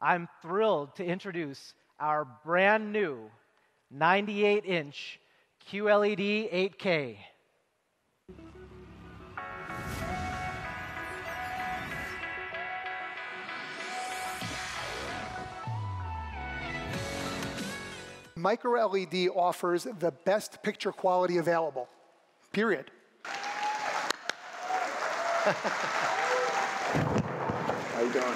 I'm thrilled to introduce our brand new 98-inch QLED 8K. Micro LED offers the best picture quality available, period. How you doing?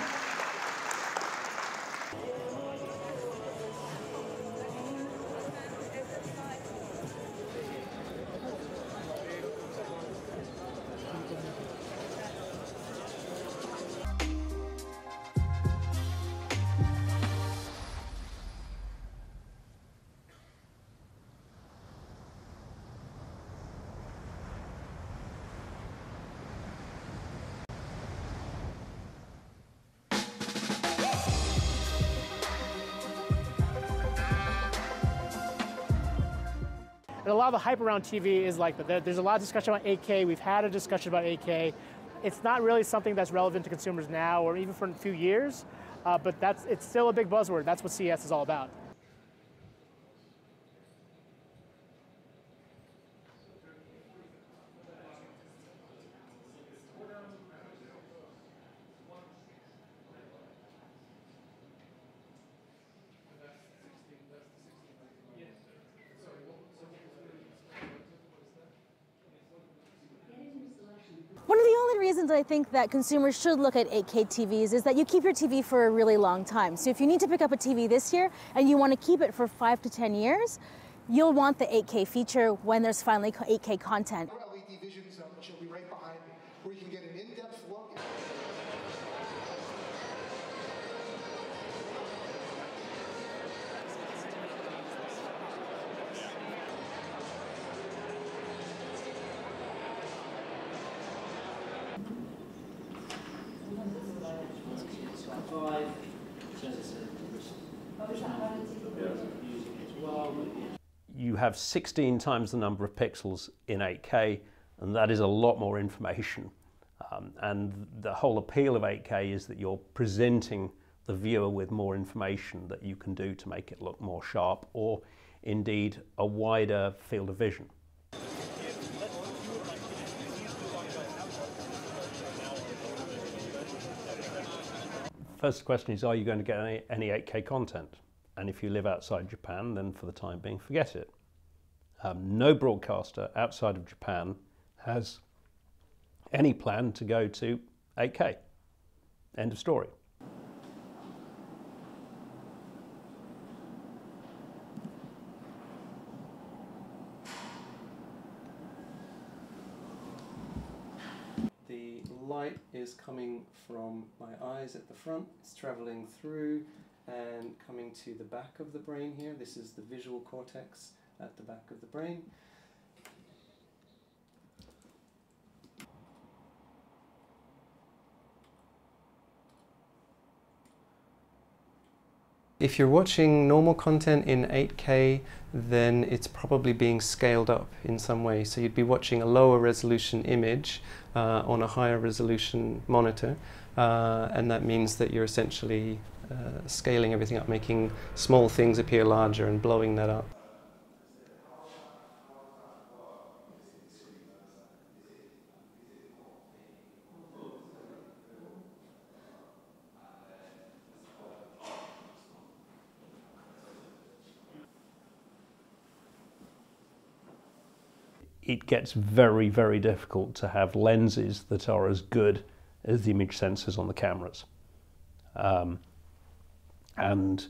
And a lot of the hype around TV is like that. There's a lot of discussion about 8K. We've had a discussion about 8K. It's not really something that's relevant to consumers now or even for a few years, but it's still a big buzzword. That's what CES is all about. One of the only reasons I think that consumers should look at 8K TVs is that you keep your TV for a really long time. So if you need to pick up a TV this year and you want to keep it for 5 to 10 years, you'll want the 8K feature when there's finally 8K content. LED vision zone, which will be right behind, where you can get an in-depth look. You have 16 times the number of pixels in 8K, and that is a lot more information. And the whole appeal of 8K is that you're presenting the viewer with more information that you can do to make it look more sharp, or indeed a wider field of vision. First question is, are you going to get any 8K content? And if you live outside Japan, then for the time being, forget it. No broadcaster outside of Japan has any plan to go to 8K. End of story. The light is coming from my eyes at the front. It's traveling through and coming to the back of the brain here. This is the visual cortex at the back of the brain. If you're watching normal content in 8K, then it's probably being scaled up in some way. So you'd be watching a lower resolution image on a higher resolution monitor, and that means that you're essentially scaling everything up, making small things appear larger and blowing that up. It gets very, very difficult to have lenses that are as good as the image sensors on the cameras. And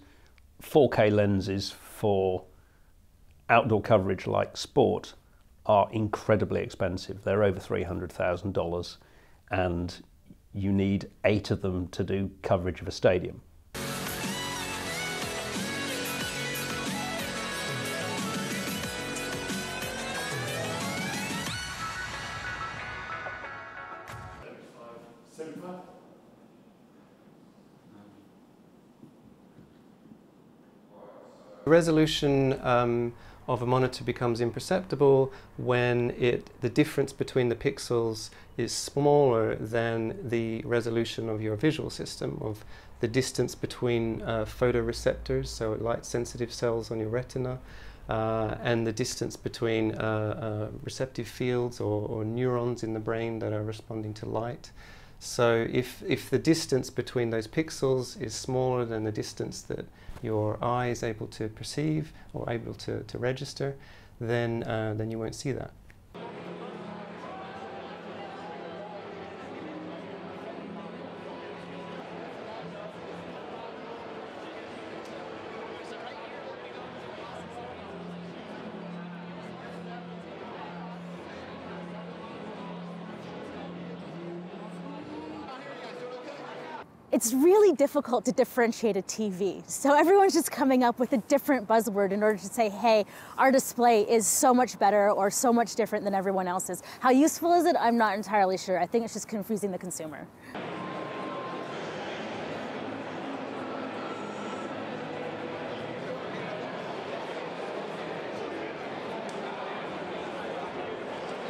4K lenses for outdoor coverage like sport are incredibly expensive. They're over $300,000, and you need 8 of them to do coverage of a stadium. The resolution of a monitor becomes imperceptible when the difference between the pixels is smaller than the resolution of your visual system, of the distance between photoreceptors, so light-sensitive cells on your retina, and the distance between receptive fields or neurons in the brain that are responding to light. So if the distance between those pixels is smaller than the distance that your eye is able to perceive or able to register, then you won't see that. It's really difficult to differentiate a TV. So everyone's just coming up with a different buzzword in order to say, hey, our display is so much better or so much different than everyone else's. How useful is it? I'm not entirely sure. I think it's just confusing the consumer.